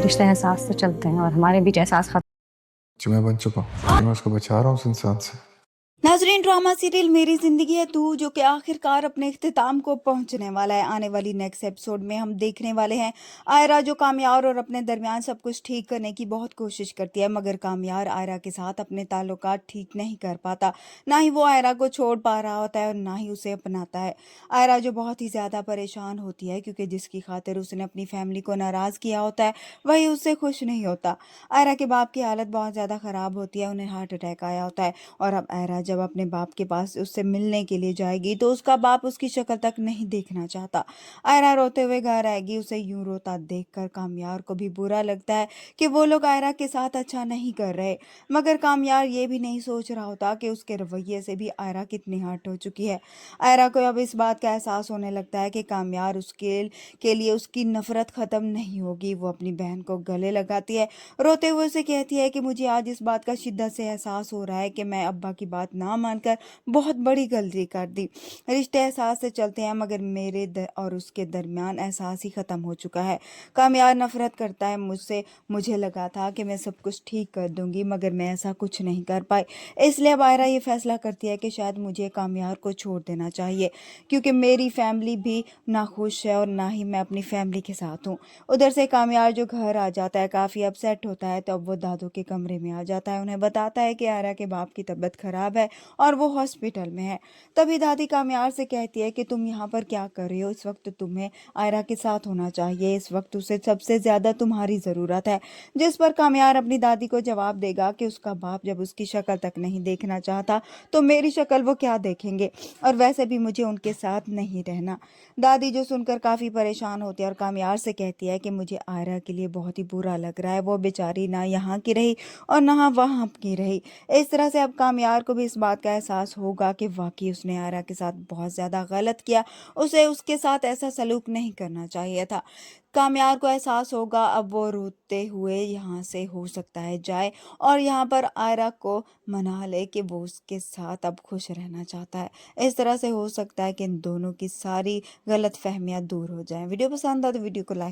رشتے احساس سے چلتے ہیں اور ہمارے بیچ احساس ختم. جو میں بن چکا ہوں، میں اس کو بچا رہا ہوں اس انسان سے. ناظرین، ڈرامہ سیریل میری زندگی ہے تو جو کہ آخر کار اپنے اختتام کو پہنچنے والا ہے. آنے والی نیکسٹ ایپیسوڈ میں ہم دیکھنے والے ہیں آئرا جو کامیار اور اپنے درمیان سب کچھ ٹھیک کرنے کی بہت کوشش کرتی ہے، مگر کامیار آئرا کے ساتھ اپنے تعلقات ٹھیک نہیں کر پاتا. نہ ہی وہ آئرا کو چھوڑ پا رہا ہوتا ہے اور نہ ہی اسے اپناتا ہے. آئرا جو بہت ہی زیادہ پریشان ہوتی ہے کیونکہ جس کی خاطر اس نے اپنی فیملی کو ناراض کیا ہوتا ہے وہی اس سے خوش نہیں ہوتا. آئرا کے باپ کی حالت بہت زیادہ خراب ہوتی ہے، انہیں ہارٹ اٹیک آیا ہوتا ہے اور اب آئرا جب اپنے باپ کے پاس اس سے ملنے کے لیے جائے گی تو اس کا باپ اس کی شکل تک نہیں دیکھنا چاہتا. آئرا روتے ہوئے گھر آئے گی. اسے یوں روتا دیکھ کر کامیار کو بھی برا لگتا ہے کہ وہ لوگ آئرا کے ساتھ اچھا نہیں کر رہے، مگر کامیار یہ بھی نہیں سوچ رہا ہوتا کہ اس کے رویے سے بھی آئرا کتنی ہرٹ ہو چکی ہے. آئرا کو اب اس بات کا احساس ہونے لگتا ہے کہ کامیار اس کے لیے اس کی نفرت ختم نہیں ہوگی. وہ اپنی بہن کو گلے لگاتی ہے، روتے ہوئے اسے کہتی ہے کہ مجھے آج اس بات کا شدت سے احساس ہو رہا ہے کہ میں ابا کی بات نہ مان کر بہت بڑی غلطی کر دی. رشتے احساس سے چلتے ہیں مگر میرے اور اس کے درمیان احساس ہی ختم ہو چکا ہے. کامیار نفرت کرتا ہے مجھ سے. مجھے لگا تھا کہ میں سب کچھ ٹھیک کر دوں گی مگر میں ایسا کچھ نہیں کر پائی. اس لیے اب آئرا یہ فیصلہ کرتی ہے کہ شاید مجھے کامیار کو چھوڑ دینا چاہیے کیونکہ میری فیملی بھی نہ خوش ہے اور نہ ہی میں اپنی فیملی کے ساتھ ہوں. ادھر سے کامیار جو گھر آ جاتا ہے کافی اپسیٹ ہوتا ہے تو اب وہ دادو کے کمرے میں آ جاتا ہے. انہیں بتاتا ہے کہ آئرا کے باپ کی طبیعت خراب ہے اور وہ ہاسپٹل میں ہے. تبھی دادی کامیار سے کہتی ہے کہ تم یہاں پر کیا کر رہے ہو؟ اس وقت تمہیں آئرا کے ساتھ ہونا چاہیے، اس وقت اسے سب سے زیادہ تمہاری ضرورت ہے. جس پر کامیار اپنی دادی کو جواب دے گا کہ اس کا باپ جب اس کی شکل تک نہیں دیکھنا چاہتا تو میری شکل وہ کیا دیکھیں گے، اور ویسے بھی مجھے ان کے ساتھ نہیں رہنا. دادی جو سن کر کافی پریشان ہوتی ہے اور کامیار سے کہتی ہے کہ مجھے آئرا کے لیے بہت ہی برا لگ رہا ہے، وہ بیچاری نہ یہاں کی رہی اور نہ وہاں کی رہی. اس طرح سے اب کامیار کو بھی اس بات کا احساس ہوگا کہ واقعی اس نے آئرا کے ساتھ بہت زیادہ غلط کیا، اسے اس کے ساتھ ایسا سلوک نہیں کرنا چاہیے تھا. کامیار کو احساس ہوگا اب وہ روتے ہوئے یہاں سے ہو سکتا ہے جائے اور یہاں پر آئرا کو منا لے کہ وہ اس کے ساتھ اب خوش رہنا چاہتا ہے. اس طرح سے ہو سکتا ہے کہ ان دونوں کی ساری غلط فہمیاں دور ہو جائیں. ویڈیو پسند آ تو ویڈیو کو لائک